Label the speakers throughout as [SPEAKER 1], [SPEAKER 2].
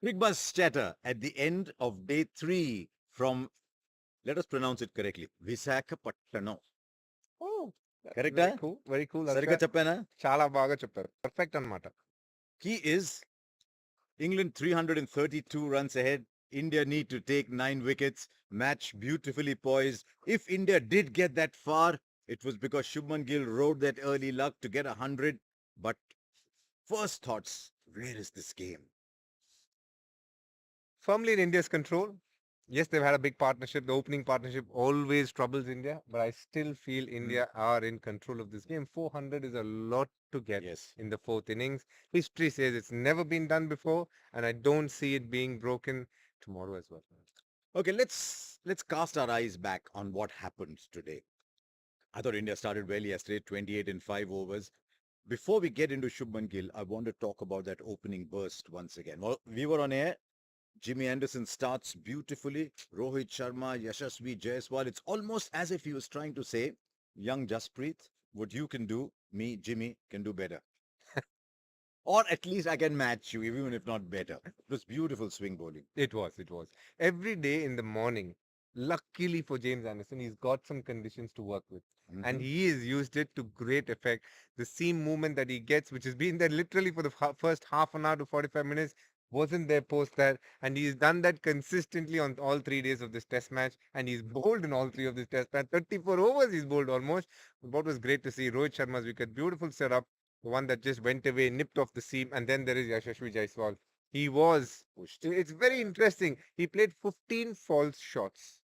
[SPEAKER 1] Cricbuzz Chatter at the end of day 3 from, let us pronounce it correctly, Visakhapatnam.
[SPEAKER 2] Oh, that's
[SPEAKER 1] Correct?
[SPEAKER 2] very cool. Very cool.
[SPEAKER 1] Sarika
[SPEAKER 2] Harsha.
[SPEAKER 1] Chappana.
[SPEAKER 2] చాలా బాగా చెప్పారు. Perfect అన్నమాట.
[SPEAKER 1] Key is England 332 runs ahead. India need to take 9 wickets. Match beautifully poised. If India did get that far, it was because Shubman Gill rode that early luck to get 100. But first thoughts, where is this game?
[SPEAKER 2] Firmly in India's control. Yes, they've had a big partnership. The opening partnership always troubles India, but I still feel India are in control of this game. 400 is a lot to get
[SPEAKER 1] Yes.
[SPEAKER 2] in the fourth innings. History says it's never been done before, and I don't see it being broken tomorrow as well.
[SPEAKER 1] Okay, let's cast our eyes back on what happened today. I thought India started well yesterday, 28 in 5 overs. Before we get into Shubman Gill, I want to talk about that opening burst once again. Well, we were on air. Jimmy Anderson starts beautifully. Rohit Sharma, Yashasvi Jaiswal. It's almost as if he was trying to say, young Jasprit, what you can do, me, Jimmy, can do better. Or at least I can match you, even if not better. It was beautiful swing bowling.
[SPEAKER 2] It was. Every day in the morning, luckily for James Anderson, he's got some conditions to work with. And he has used it to great effect. The seam movement that he gets, which has been there literally for the first half an hour to 45 minutes, wasn't there post that. And he's done that consistently on all 3 days of this test match. And he's bowled in all 3 of this test match. 34 overs he's bowled almost. What was great to see, Rohit Sharma's wicket, beautiful setup. The one that just went away, nipped off the seam. And then there is Yashasvi Jaiswal. He was pushed. It's very interesting. He played 15 false shots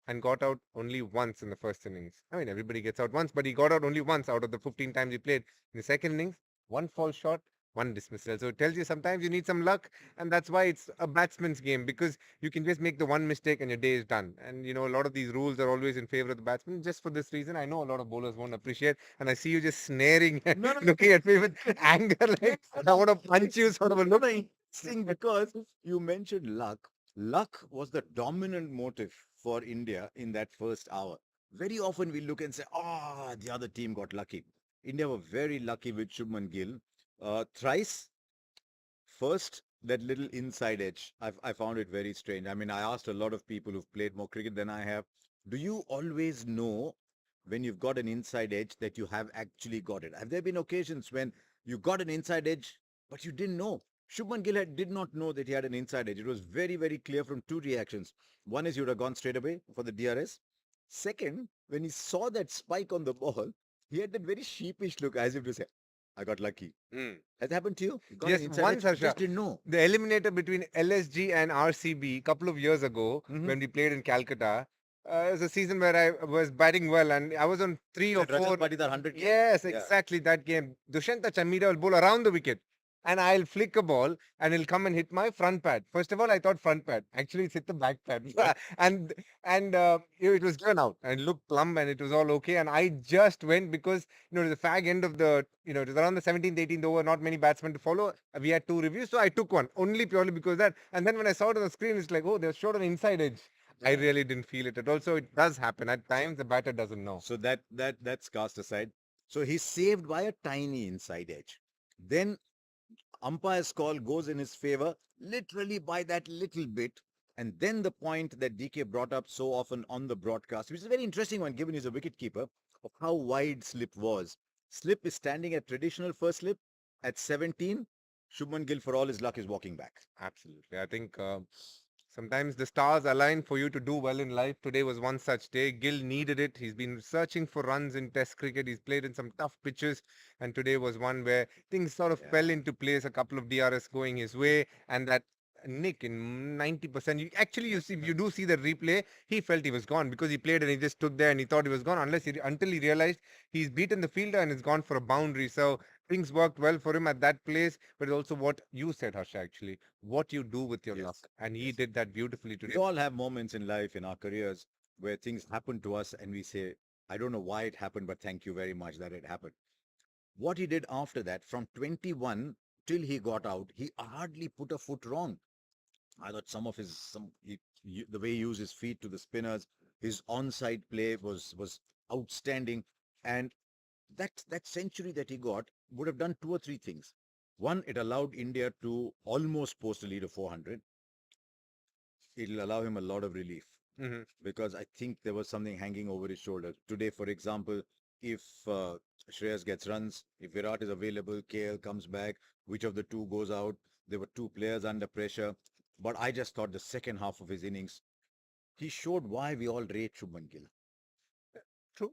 [SPEAKER 2] and got out only once in the first innings. I mean, everybody gets out once, but he got out only once out of the 15 times he played. In the second innings, one false shot, one dismissal. So it tells you sometimes you need some luck, and that's why it's a batsman's game, because you can just make the one mistake and your day is done. And you know, a lot of these rules are always in favor of the batsman. Just for this reason, I know a lot of bowlers won't appreciate, and I see you just snaring,
[SPEAKER 1] No, no,
[SPEAKER 2] looking at me with anger, like I want to punch you, sort of a look.
[SPEAKER 1] Interesting because you mentioned luck. Luck was the dominant motive for India in that first hour. Very often we look and say, the other team got lucky. India were very lucky with Shubman Gill. Thrice, first, that little inside edge. I found it very strange. I mean, I asked a lot of people who've played more cricket than I have. Do you always know when you've got an inside edge that you have actually got it? Have there been occasions when you got an inside edge, but you didn't know? Shubman Gill did not know that he had an inside edge. It was very, very clear from 2 reactions. One is he would have gone straight away for the DRS. Second, when he saw that spike on the ball, he had that very sheepish look as if to say, I got lucky.
[SPEAKER 2] Mm.
[SPEAKER 1] Has that happened to you? You got
[SPEAKER 2] Yes,
[SPEAKER 1] an inside
[SPEAKER 2] once,
[SPEAKER 1] edge, you
[SPEAKER 2] Harsha.
[SPEAKER 1] just didn't know.
[SPEAKER 2] The eliminator between LSG and RCB a couple of years ago, when we played in Calcutta, it was a season where I was batting well and I was on 3 or
[SPEAKER 1] That Rajat
[SPEAKER 2] 4.
[SPEAKER 1] Patidar 100 game?
[SPEAKER 2] Yes,
[SPEAKER 1] Yeah.
[SPEAKER 2] exactly that game. Dushanta Chamira will bowl around the wicket and I'll flick a ball and it'll come and hit my front pad. First of all, I thought front pad. Actually, it's hit the back pad. and it was given out and it looked plumb and it was all okay. And I just went because, the fag end of the, it was around the 17th, 18th over, not many batsmen to follow. We had 2 reviews, so I took one only purely because that. And then when I saw it on the screen, it's like, oh, they're short on inside edge. I really didn't feel it at all. So it does happen. At times, the batter doesn't know.
[SPEAKER 1] So that's cast aside. So he's saved by a tiny inside edge. Then umpire's call goes in his favor, literally by that little bit. And then the point that DK brought up so often on the broadcast, which is a very interesting one given he's a wicketkeeper, of how wide Slip was. Slip is standing at traditional first slip at 17. Shubman Gill, for all his luck, is walking back.
[SPEAKER 2] Absolutely. I think sometimes the stars align for you to do well in life. Today was one such day. Gill needed it. He's been searching for runs in Test cricket. He's played in some tough pitches. And today was one where things sort of fell into place. A couple of DRS going his way. And that nick in 90%. You do see the replay. He felt he was gone because he played and he just stood there and he thought he was gone until he realized he's beaten the fielder and it's gone for a boundary. So things worked well for him at that place, but also what you said, Harsha, actually, what you do with your luck. And he did that beautifully today.
[SPEAKER 1] We all have moments in life, in our careers, where things happen to us and we say, I don't know why it happened, but thank you very much that it happened. What he did after that, from 21 till he got out, he hardly put a foot wrong. I thought the way he used his feet to the spinners, his onside play was outstanding. And that century that he got would have done 2 or 3 things. One, it allowed India to almost post a lead of 400. It'll allow him a lot of relief
[SPEAKER 2] Hmm.
[SPEAKER 1] because I think there was something hanging over his shoulder. Today, for example, if Shreyas gets runs, if Virat is available, KL comes back, which of the two goes out? There were two players under pressure. But I just thought the second half of his innings, he showed why we all rate Shubman Gill.
[SPEAKER 2] True.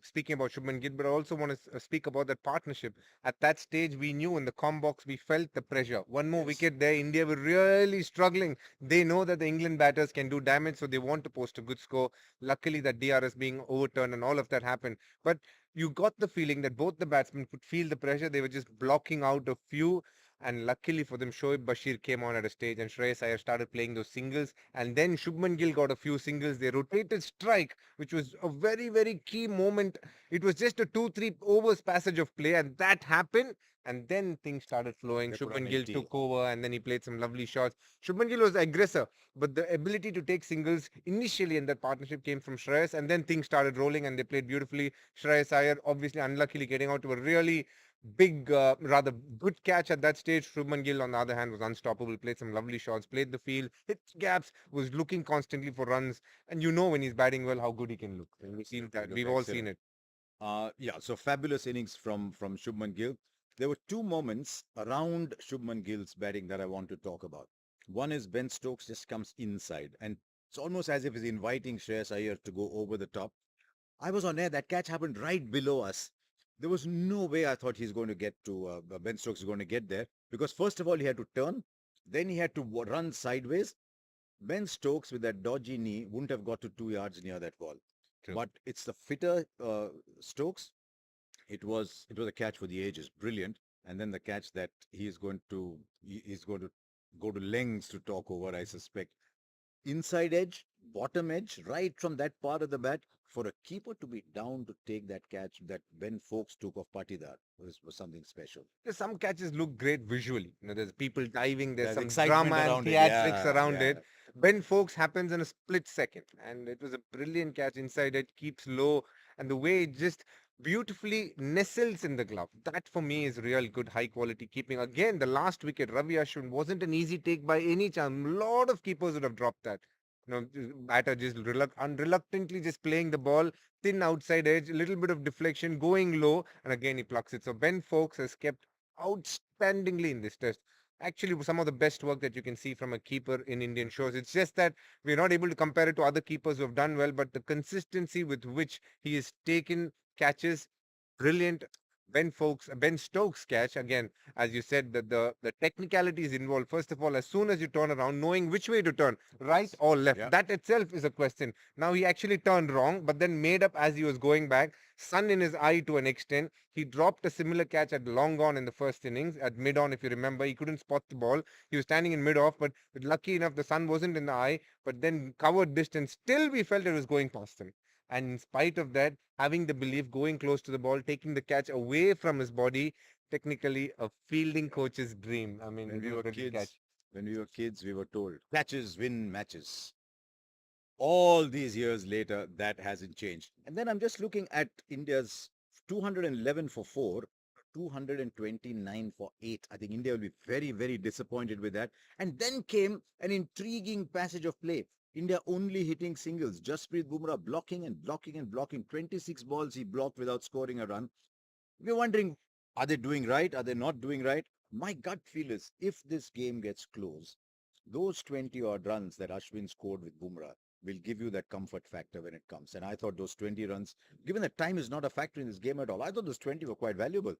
[SPEAKER 2] Speaking about Shubman Gill, but I also want to speak about that partnership. At that stage, we knew in the com box, we felt the pressure. One more
[SPEAKER 1] Yes.
[SPEAKER 2] wicket there, India were really struggling. They know that the England batters can do damage, so they want to post a good score. Luckily, that DRS being overturned and all of that happened. But you got the feeling that both the batsmen could feel the pressure. They were just blocking out a few. And luckily for them, Shoaib Bashir came on at a stage and Shreyas Iyer started playing those singles. And then Shubman Gill got a few singles. They rotated strike, which was a very, very key moment. It was just a 2-3 overs passage of play, and that happened. And then things started flowing.
[SPEAKER 1] They put on
[SPEAKER 2] Shubman
[SPEAKER 1] an
[SPEAKER 2] Gill
[SPEAKER 1] 80.
[SPEAKER 2] took over and then he played some lovely shots. Shubman Gill was the aggressor, but the ability to take singles initially in that partnership came from Shreyas, and then things started rolling and they played beautifully. Shreyas Iyer, obviously, unluckily getting out to a really big, rather good catch at that stage. Shubman Gill, on the other hand, was unstoppable, played some lovely shots, played the field, hit gaps, was looking constantly for runs. And you know when he's batting well how good he can look. And we've seen
[SPEAKER 1] He
[SPEAKER 2] that.
[SPEAKER 1] looked
[SPEAKER 2] We've all seen
[SPEAKER 1] excellent.
[SPEAKER 2] it.
[SPEAKER 1] Yeah, so fabulous innings from Shubman Gill. There were two moments around Shubman Gill's batting that I want to talk about. One is Ben Stokes just comes inside, and it's almost as if he's inviting Shreyas Iyer to go over the top. I was on air. That catch happened right below us. There was no way I thought he's going to get to Ben Stokes is going to get there because first of all he had to turn, then he had to run sideways. Ben Stokes with that dodgy knee wouldn't have got to 2 yards near that ball.
[SPEAKER 2] True.
[SPEAKER 1] But it's the fitter Stokes. It was a catch for the ages, brilliant. And then the catch that he's going to go to lengths to talk over, I suspect. Inside edge, bottom edge, right from that part of the bat, for a keeper to be down to take that catch that Ben Folks took of Patidar was something special.
[SPEAKER 2] There's some catches look great visually. There's people diving, there's
[SPEAKER 1] There's
[SPEAKER 2] some
[SPEAKER 1] excitement
[SPEAKER 2] drama and
[SPEAKER 1] around it.
[SPEAKER 2] theatrics
[SPEAKER 1] Yeah,
[SPEAKER 2] around
[SPEAKER 1] yeah.
[SPEAKER 2] it. Ben Folks happens in a split second, and it was a brilliant catch inside it, keeps low, and the way it just beautifully nestles in the glove. That for me is real good, high quality keeping. Again, the last wicket, Ravi Ashwin, wasn't an easy take by any chance. A lot of keepers would have dropped that. Batter just unreluctantly just playing the ball, thin outside edge, a little bit of deflection, going low, and again he plucks it. So Ben Folks has kept outstandingly in this test. Actually, some of the best work that you can see from a keeper in Indian shows. It's just that we're not able to compare it to other keepers who have done well, but the consistency with which he has taken catches, brilliant. Ben Stokes catch again, as you said, that the technicalities involved. First of all, as soon as you turn around, knowing which way to turn, right
[SPEAKER 1] Yes.
[SPEAKER 2] or left,
[SPEAKER 1] Yeah.
[SPEAKER 2] that itself is a question. Now he actually turned wrong, but then made up as he was going back. Sun in his eye to an extent. He dropped a similar catch at long on in the first innings at mid on. If you remember, he couldn't spot the ball. He was standing in mid off, but lucky enough, the sun wasn't in the eye. But then covered distance. Still, we felt it was going past him. And in spite of that, having the belief, going close to the ball, taking the catch away from his body, technically a fielding coach's dream. I mean,
[SPEAKER 1] When we were
[SPEAKER 2] brilliant catch.
[SPEAKER 1] kids, we were told catches win matches. All these years later, that hasn't changed. And then I'm just looking at India's 211 for 4, 229 for 8. I think India will be very, very disappointed with that. And then came an intriguing passage of play. India only hitting singles. Jasprit Bumrah blocking and blocking and blocking. 26 balls he blocked without scoring a run. We're wondering, are they doing right? Are they not doing right? My gut feel is if this game gets close, those 20 odd runs that Ashwin scored with Bumrah will give you that comfort factor when it comes. And I thought those 20 runs, given that time is not a factor in this game at all, I thought those 20 were quite valuable.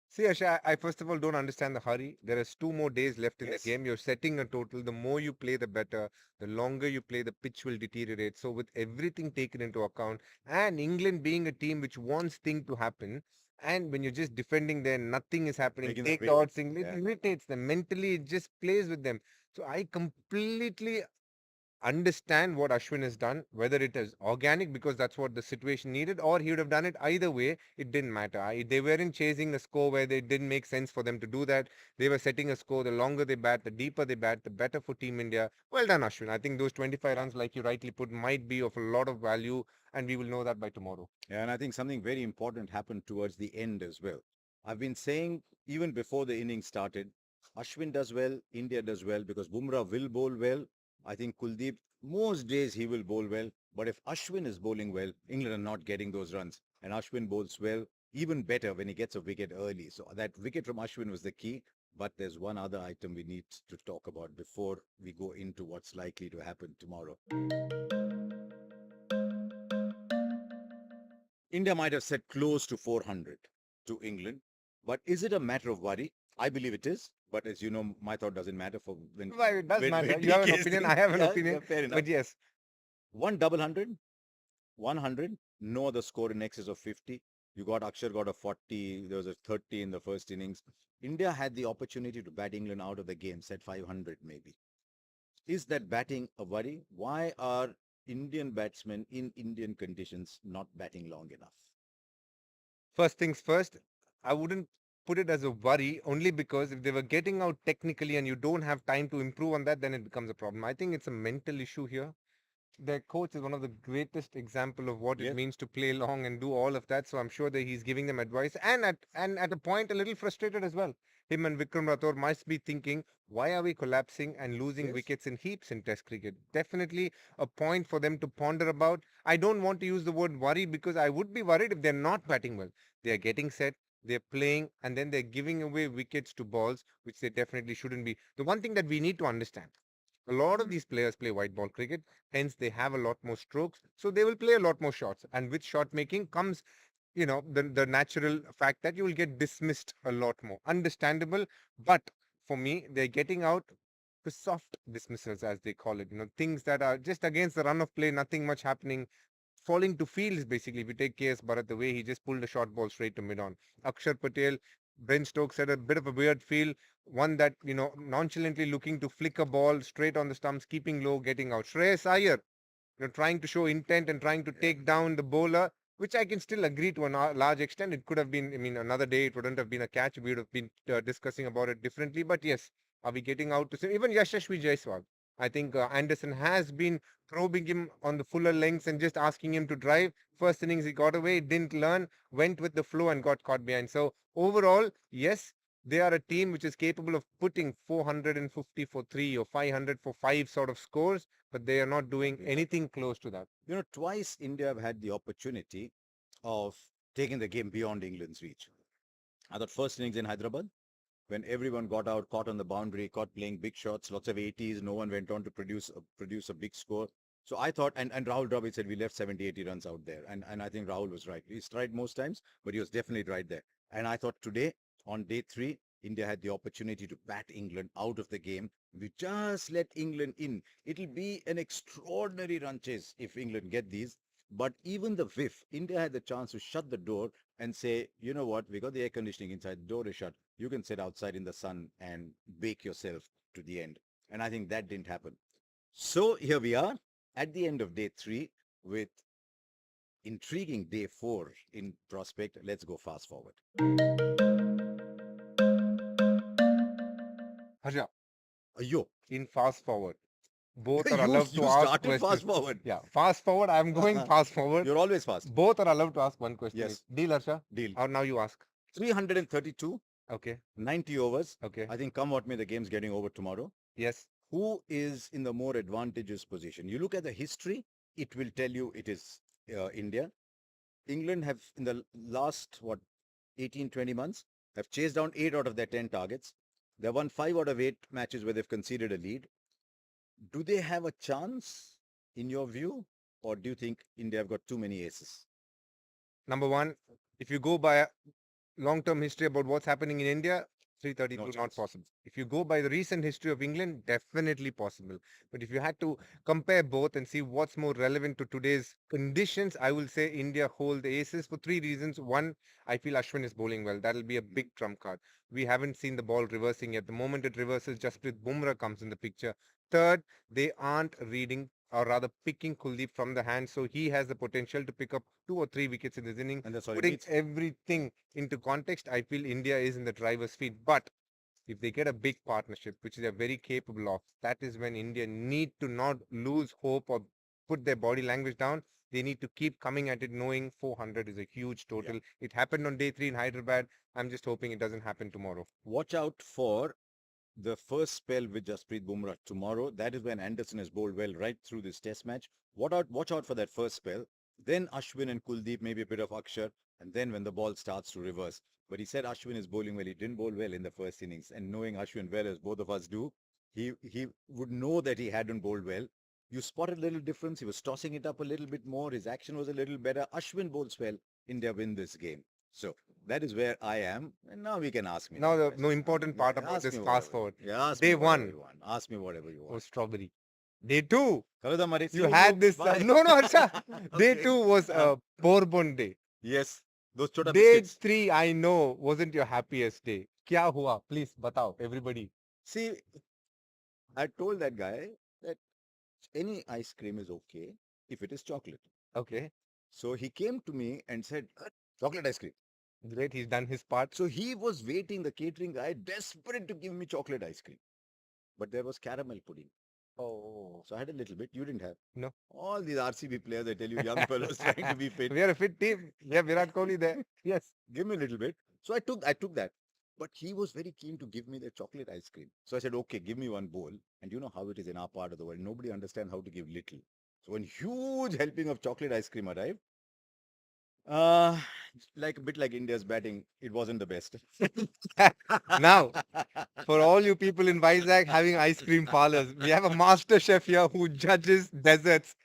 [SPEAKER 2] See, Asha, I first of all don't understand the hurry. There is 2 more days left in the
[SPEAKER 1] Yes.
[SPEAKER 2] game. You're setting a total. The more you play, the better. The longer you play, the pitch will deteriorate. So, with everything taken into account, and England being a team which wants things to happen, and when you're just defending there, nothing is happening.
[SPEAKER 1] Making them
[SPEAKER 2] Take the
[SPEAKER 1] wait.
[SPEAKER 2] odd single, it
[SPEAKER 1] Yeah.
[SPEAKER 2] irritates them mentally. It just plays with them. So, I completely understand what Ashwin has done, whether it is organic because that's what the situation needed, or he would have done it either way. It didn't matter. They weren't chasing a score where they didn't make sense for them to do that. They were setting a score. The longer they bat, the deeper they bat, the better for Team India. Well done, Ashwin. I think those 25 runs, like you rightly put, might be of a lot of value, and we will know that by tomorrow.
[SPEAKER 1] And I think something very important happened towards the end as well. I've been saying even before the innings started, Ashwin does well, India does well because Bumrah will bowl well. I think Kuldeep, most days he will bowl well. But if Ashwin is bowling well, England are not getting those runs. And Ashwin bowls well, even better when he gets a wicket early. So that wicket from Ashwin was the key. But there's one other item we need to talk about before we go into what's likely to happen tomorrow. India might have set close to 400 to England, but is it a matter of worry? I believe it is, but as you know, my thought doesn't matter for
[SPEAKER 2] Well, it does matter.
[SPEAKER 1] when
[SPEAKER 2] You have an
[SPEAKER 1] DK is
[SPEAKER 2] opinion.
[SPEAKER 1] thinking.
[SPEAKER 2] I have an
[SPEAKER 1] Yeah,
[SPEAKER 2] opinion.
[SPEAKER 1] fair enough.
[SPEAKER 2] But yes,
[SPEAKER 1] One double hundred, 100, no other score in excess of 50. You got Akshar got a 40, there was a 30 in the first innings. India had the opportunity to bat England out of the game, set 500 maybe. Is that batting a worry? Why are Indian batsmen in Indian conditions not batting long enough?
[SPEAKER 2] first things first, I wouldn't put it as a worry only because if they were getting out technically and you don't have time to improve on that, then it becomes a problem. I think it's a mental issue here. Their coach is one of the greatest example of what it
[SPEAKER 1] Yes.
[SPEAKER 2] means to play long and do all of that. So I'm sure that he's giving them advice and at a point a little frustrated as well. Him and Vikram Rathore must be thinking, why are we collapsing and losing
[SPEAKER 1] Yes.
[SPEAKER 2] wickets in heaps in Test cricket? Definitely a point for them to ponder about. I don't want to use the word worry because I would be worried if they're not batting well. They are getting set, they're playing, and then they're giving away wickets to balls, which they definitely shouldn't be. The one thing that we need to understand, a lot of these players play white ball cricket, hence they have a lot more strokes, so they will play a lot more shots. And with shot making comes, the natural fact that you will get dismissed a lot more. Understandable, but for me, they're getting out the soft dismissals, as they call it. Things that are just against the run of play, nothing much happening. Falling to fields, basically. If you take KS Bharat, the way he just pulled a short ball straight to mid on. Akshar Patel, Ben Stokes had a bit of a weird feel, one that, nonchalantly looking to flick a ball straight on the stumps, keeping low, getting out. Shreyas Iyer, trying to show intent and trying to take down the bowler, which I can still agree to a large extent. It could have been, I mean, another day, it wouldn't have been a catch. We would have been discussing about it differently. But yes, are we getting out to say, even Yashashvi Jaiswal? I think Anderson has been probing him on the fuller lengths and just asking him to drive. First innings, he got away, didn't learn, went with the flow and got caught behind. So overall, yes, they are a team which is capable of putting 450 for 3 or 500 for 5 sort of scores, but they are not doing anything close to that.
[SPEAKER 1] Twice India have had the opportunity of taking the game beyond England's reach. I thought first innings in Hyderabad, when everyone got out, caught on the boundary, caught playing big shots, lots of 80s, no one went on to produce a big score. So I thought, and Rahul Dravid said we left 70, 80 runs out there. And I think Rahul was right. He's tried most times, but he was definitely right there. And I thought today, on day 3, India had the opportunity to bat England out of the game. We just let England in. It'll be an extraordinary run chase if England get these. But even the whiff, India had the chance to shut the door and say, you know what, we got the air conditioning inside, the door is shut. You can sit outside in the sun and bake yourself to the end. And I think that didn't happen. So here we are at the end of day 3 with intriguing day 4 in prospect. Let's go fast forward.
[SPEAKER 2] Harsha,
[SPEAKER 1] Ayo,
[SPEAKER 2] in fast forward, both are
[SPEAKER 1] you,
[SPEAKER 2] allowed to
[SPEAKER 1] you
[SPEAKER 2] ask
[SPEAKER 1] started
[SPEAKER 2] questions.
[SPEAKER 1] fast forward.
[SPEAKER 2] Yeah, fast forward. I'm going fast forward.
[SPEAKER 1] You're always fast.
[SPEAKER 2] Both are allowed to ask one question.
[SPEAKER 1] Yes.
[SPEAKER 2] Deal, Harsha?
[SPEAKER 1] Deal.
[SPEAKER 2] Or now you ask.
[SPEAKER 1] 332,
[SPEAKER 2] Okay.
[SPEAKER 1] 90 overs.
[SPEAKER 2] Okay.
[SPEAKER 1] I think come what may, the game's getting over tomorrow.
[SPEAKER 2] Yes.
[SPEAKER 1] Who is in the more advantageous position? You look at the history, it will tell you it is India. England have in the last, 18, 20 months, have chased down 8 out of their 10 targets. They've won 5 out of 8 matches where they've conceded a lead. Do they have a chance in your view? Or do you think India have got too many aces?
[SPEAKER 2] Number one, if you go by a long-term history about what's happening in India, 332
[SPEAKER 1] No
[SPEAKER 2] not
[SPEAKER 1] chance.
[SPEAKER 2] possible. If you go by the recent history of England, definitely possible. But if you had to compare both and see what's more relevant to today's conditions, I will say India hold the aces for 3 reasons. One, I feel Ashwin is bowling well. That'll be a big trump card. We haven't seen the ball reversing yet. The moment it reverses, Jasprit Bumrah comes in the picture. Third, they aren't reading or rather picking Kuldeep from the hand. So he has the potential to pick up 2 or 3 wickets in this inning.
[SPEAKER 1] And that's all it
[SPEAKER 2] Putting
[SPEAKER 1] needs.
[SPEAKER 2] everything into context, I feel India is in the driver's seat. But if they get a big partnership, which they are very capable of, that is when India need to not lose hope or put their body language down. They need to keep coming at it, knowing 400 is a huge total. It happened on day 3 in Hyderabad. I'm just hoping it doesn't happen tomorrow.
[SPEAKER 1] Watch out for the first spell with Jasprit Bumrah tomorrow. That is when Anderson has bowled well right through this test match. Watch out for that first spell. Then Ashwin and Kuldeep, maybe a bit of Akshar, and then when the ball starts to reverse. But he said Ashwin is bowling well. He didn't bowl well in the first innings. And knowing Ashwin well, as both of us do, he would know that he hadn't bowled well. You spotted a little difference. He was tossing it up a little bit more. His action was a little better. Ashwin bowls well. India win this game. So that is where I am. And now we can ask me.
[SPEAKER 2] Now,
[SPEAKER 1] more
[SPEAKER 2] the
[SPEAKER 1] questions.
[SPEAKER 2] no important part about
[SPEAKER 1] Ask
[SPEAKER 2] this
[SPEAKER 1] me
[SPEAKER 2] fast
[SPEAKER 1] whatever.
[SPEAKER 2] forward.
[SPEAKER 1] Yeah, ask
[SPEAKER 2] Day
[SPEAKER 1] me whatever
[SPEAKER 2] one.
[SPEAKER 1] you want. Ask me whatever you
[SPEAKER 2] Oh,
[SPEAKER 1] want.
[SPEAKER 2] strawberry. Day 2.
[SPEAKER 1] Kavita Mari, see
[SPEAKER 2] You had this.
[SPEAKER 1] Bye.
[SPEAKER 2] No, Harsha. Day
[SPEAKER 1] Okay.
[SPEAKER 2] 2 was Bourbon day.
[SPEAKER 1] Yes, those chota
[SPEAKER 2] Day
[SPEAKER 1] biscuits.
[SPEAKER 2] 3, I know, wasn't your happiest day. Kya hua? Please, batao, everybody.
[SPEAKER 1] See, I told that guy that any ice cream is okay if it is chocolate.
[SPEAKER 2] Okay,
[SPEAKER 1] So he came to me and said, chocolate ice cream.
[SPEAKER 2] great. He's done his part.
[SPEAKER 1] So he was waiting, the catering guy, desperate to give me chocolate ice cream. But there was caramel pudding.
[SPEAKER 2] Oh,
[SPEAKER 1] So I had a little bit. You didn't have.
[SPEAKER 2] No.
[SPEAKER 1] All these RCB players, I tell you, young fellows trying to be fit.
[SPEAKER 2] we are a fit team. Yeah, Virat Kohli there. Yes.
[SPEAKER 1] Give me a little bit. So I took that. But he was very keen to give me the chocolate ice cream. So I said, okay, give me one bowl. And you know how it is in our part of the world. Nobody understands how to give little. So one huge helping of chocolate ice cream arrived. Like a bit like India's batting, it wasn't the best.
[SPEAKER 2] Now, for all you people in Vizag having ice cream parlors, we have a master chef here who judges desserts.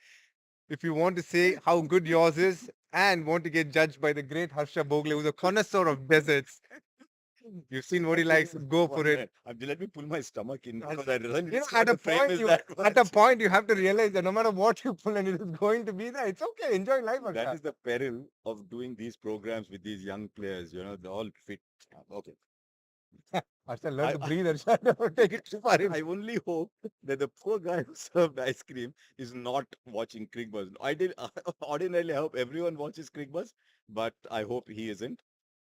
[SPEAKER 2] If you want to say how good yours is and want to get judged by the great Harsha Bhogle, who's a connoisseur of desserts, you've seen what he likes, go for it.
[SPEAKER 1] Let me pull my stomach in
[SPEAKER 2] That's-
[SPEAKER 1] because I realized
[SPEAKER 2] You know,
[SPEAKER 1] it's
[SPEAKER 2] at
[SPEAKER 1] not
[SPEAKER 2] a
[SPEAKER 1] the frame
[SPEAKER 2] point,
[SPEAKER 1] is
[SPEAKER 2] you,
[SPEAKER 1] that
[SPEAKER 2] at a
[SPEAKER 1] much.
[SPEAKER 2] point, you have to realize that no matter what you pull and it is going to be there, it's okay. Enjoy life, Harsha.
[SPEAKER 1] That is the peril of doing these programs with these young players. You know, they're all fit. Okay.
[SPEAKER 2] Harsha, learn to
[SPEAKER 1] I-
[SPEAKER 2] breathe, Harsha. Don't take it too far.
[SPEAKER 1] I only hope that the poor guy who served ice cream is not watching Cricbuzz. Ordinarily I hope everyone watches Cricbuzz, but I hope he isn't.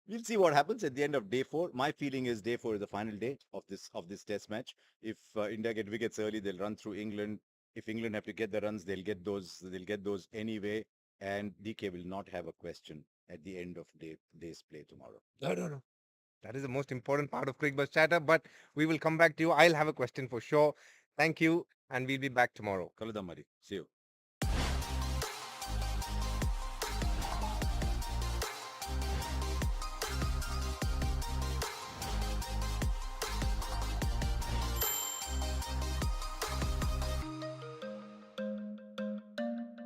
[SPEAKER 1] We'll see what happens at the end of day 4. My feeling is day 4 is the final day of this test match. If India get wickets early, they'll run through England. If England have to get the runs, they'll get those. They'll get those anyway. And DK will not have a question at the end of day's play tomorrow.
[SPEAKER 2] No. That is the most important part of Cricbuzz Chatter, but we will come back to you. I'll have a question for sure. Thank you, and we'll be back tomorrow.
[SPEAKER 1] Kaladamari. See you.